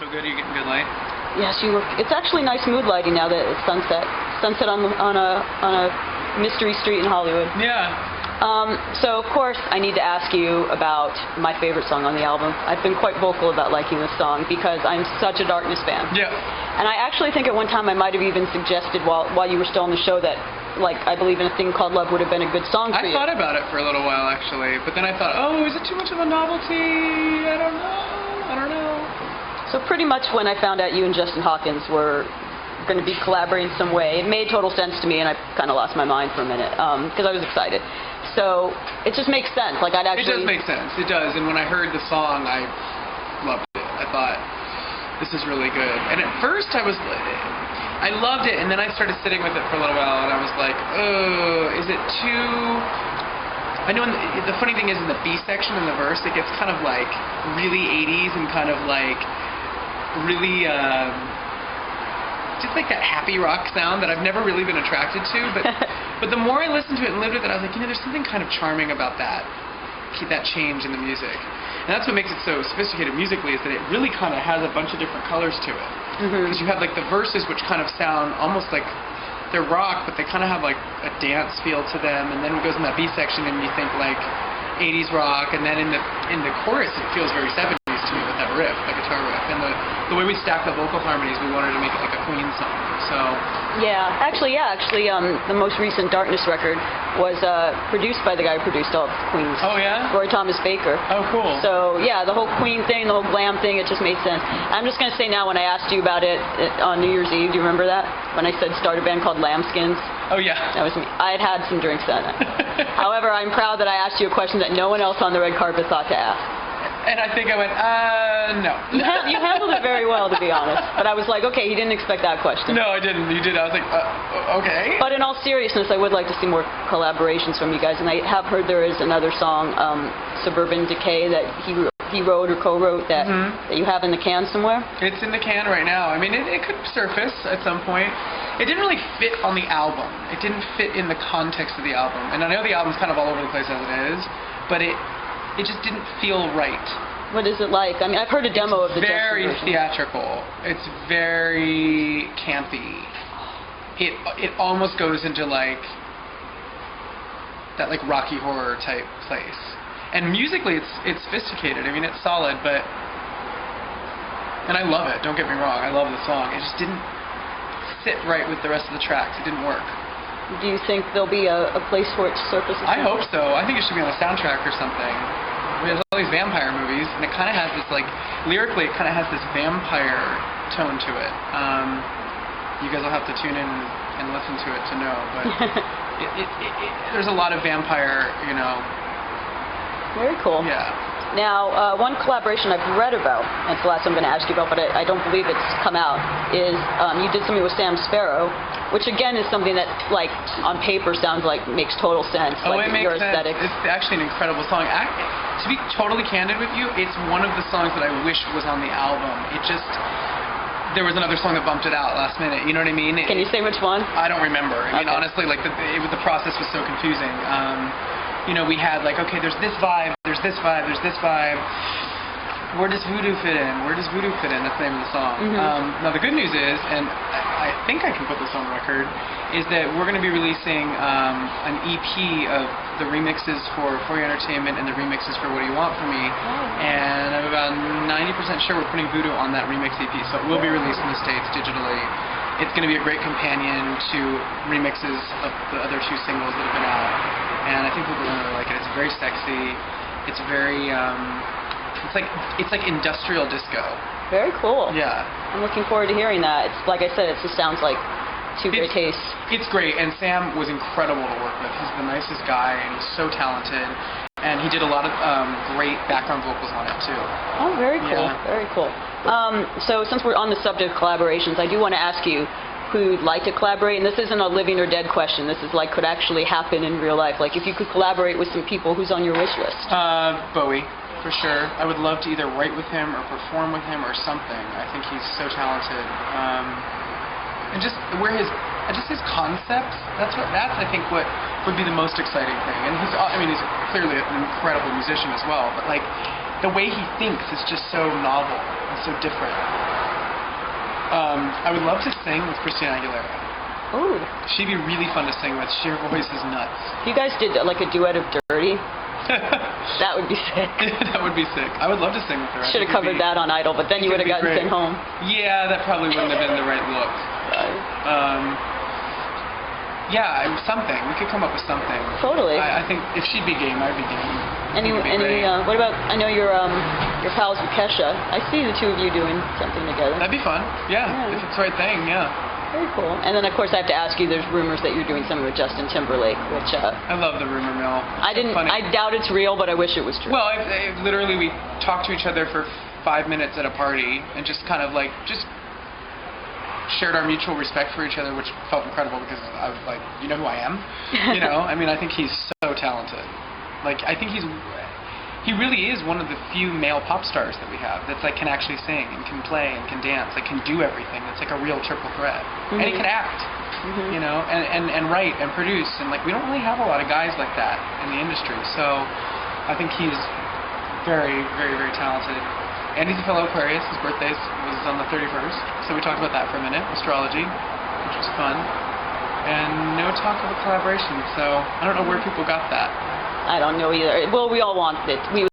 still good? Are you getting good light? Yes, you look. It's actually nice mood lighting now that it's sunset. Sunset on a mystery street in Hollywood. Yeah. So of course I need to ask you about my favorite song on the album. I've been quite vocal about liking this song because I'm such a Darkness fan. Yeah. And I actually think at one time I might have even suggested while you were still on the show that, like, I Believe in a Thing Called Love would have been a good song for you. I thought about it for a little while actually, but then I thought, oh, is it too much of a novelty? I don't know. So pretty much when I found out you and Justins Hawkins were going to be collaborating in some way, it made total sense to me, and I kind of lost my mind for a minute because I was excited. So it just makes sense. Like, I'd actually... It does make sense. It does. And when I heard the song, I loved it. I thought, this is really good. And at first I loved it, and then I started sitting with it for a little while, and I was like, oh, is it too... I know the funny thing is in the B section in the verse, it gets kind of like really 80s and kind of like really... just like that happy rock sound that I've never really been attracted to, but the more I listened to it and lived with it, I was like, there's something kind of charming about that change in the music. And that's what makes it so sophisticated musically, is that it really kind of has a bunch of different colors to it. Because you have like the verses, which kind of sound almost like they're rock, but they kind of have like a dance feel to them, and then it goes in that B section and you think like 80s rock, and then in the chorus it feels very 70s to me with that riff, that guitar riff, and the way we stack the vocal harmonies, we wanted to make it like a Queen song. So actually, the most recent Darkness record was produced by the guy who produced all of Queen's. Oh yeah? Roy Thomas Baker. Oh cool. So yeah, the whole Queen thing, the whole glam thing, it just made sense. I'm just gonna say now, when I asked you about it on New Year's Eve, do you remember that? When I said start a band called Lambskins? Oh yeah. That was me. I had some drinks that night. However, I'm proud that I asked you a question that no one else on the red carpet thought to ask. And I think I went, no. You handled it very well, to be honest. But I was like, okay, he didn't expect that question. No, I didn't. You did. I was like, okay. But in all seriousness, I would like to see more collaborations from you guys. And I have heard there is another song, Suburban Decay, that he wrote or co-wrote that you have in the can somewhere. It's in the can right now. I mean, it could surface at some point. It didn't really fit on the album. It didn't fit in the context of the album. And I know the album's kind of all over the place as it is, but it just didn't feel right. What is it like? I mean, I've heard a demo of the very theatrical. It's very campy. It almost goes into like that like Rocky Horror type place. And musically, it's sophisticated. I mean, it's solid, and I love it. Don't get me wrong. I love the song. It just didn't sit right with the rest of the tracks. It didn't work. Do you think there'll be a place for it to surface? I hope so. I think it should be on a soundtrack or something. There's all these vampire movies, and it kind of has this, like, lyrically, it kind of has this vampire tone to it. You guys will have to tune in and listen to it to know, but there's a lot of vampire, Very cool. Yeah. Now, one collaboration I've read about, and it's the last I'm going to ask you about, but I don't believe it's come out, is you did something with Sam Sparro, which again is something that, like, on paper sounds like makes total sense. Oh, like it makes your sense. aesthetic. It's actually an incredible song. To be totally candid with you, it's one of the songs that I wish was on the album. There was another song that bumped it out last minute. You know what I mean? Can you say which one? I don't remember. I mean, honestly, like the process was so confusing. We had like, okay, there's this vibe, there's this vibe, there's this vibe. Where does voodoo fit in? Where does voodoo fit in? That's the name of the song. Now the good news is, and I think I can put this on record, is that we're going to be releasing an EP of the remixes for Your Entertainment and the remixes for What Do You Want From Me. And I'm about 90% sure we're putting voodoo on that remix EP, so it will be released in the States digitally. It's going to be a great companion to remixes of the other two singles that have been out. And I think people are going to really like it. It's very sexy. It's very, it's like industrial disco. Very cool. Yeah. I'm looking forward to hearing that. It's like I said, it just sounds like two great tastes. It's great, and Sam was incredible to work with. He's the nicest guy, and he's so talented. And he did a lot of great background vocals on it too. Oh, very cool. Yeah. Very cool. So since we're on the subject of collaborations, I do want to ask you who you'd like to collaborate, and this isn't a living or dead question. This is like could actually happen in real life. Like if you could collaborate with some people, who's on your wish list? Bowie, for sure. I would love to either write with him or perform with him or something. I think he's so talented. And just his concepts. That's I think what would be the most exciting thing. And he's clearly an incredible musician as well. But like the way he thinks is just so novel and so different. I would love to sing with Christina Aguilera. Oh. She'd be really fun to sing with. Her voice is nuts. If you guys did like a duet of Dirty, that would be sick. That would be sick. I would love to sing with her. Should have covered that on Idol, but then you would have gotten sent home. Yeah, that probably wouldn't have been the right look. Yeah, something. We could come up with something. Totally. I think if she'd be game, I'd be game. What about, I know your pals with Kesha. I see the two of you doing something together. That'd be fun. Yeah, if it's the right thing, yeah. Very cool. And then, of course, I have to ask you, there's rumors that you're doing something with Justin Timberlake, which... I love the rumor mill. I doubt it's real, but I wish it was true. Well, literally, we talked to each other for 5 minutes at a party and just kind of shared our mutual respect for each other, which felt incredible because I was like, you know who I am? You know? I mean, I think he's so talented. Like, I think he really is one of the few male pop stars that we have that's like can actually sing and can play and can dance, like can do everything. It's like a real triple threat. And he can act, you know, and write and produce, and like we don't really have a lot of guys like that in the industry. So I think he's very, very, very talented. And he's a fellow Aquarius. His birthday was on the 31st, so we talked about that for a minute, astrology, which was fun. And no talk of a collaboration, so I don't know where people got that. I don't know either. Well, we all want it. We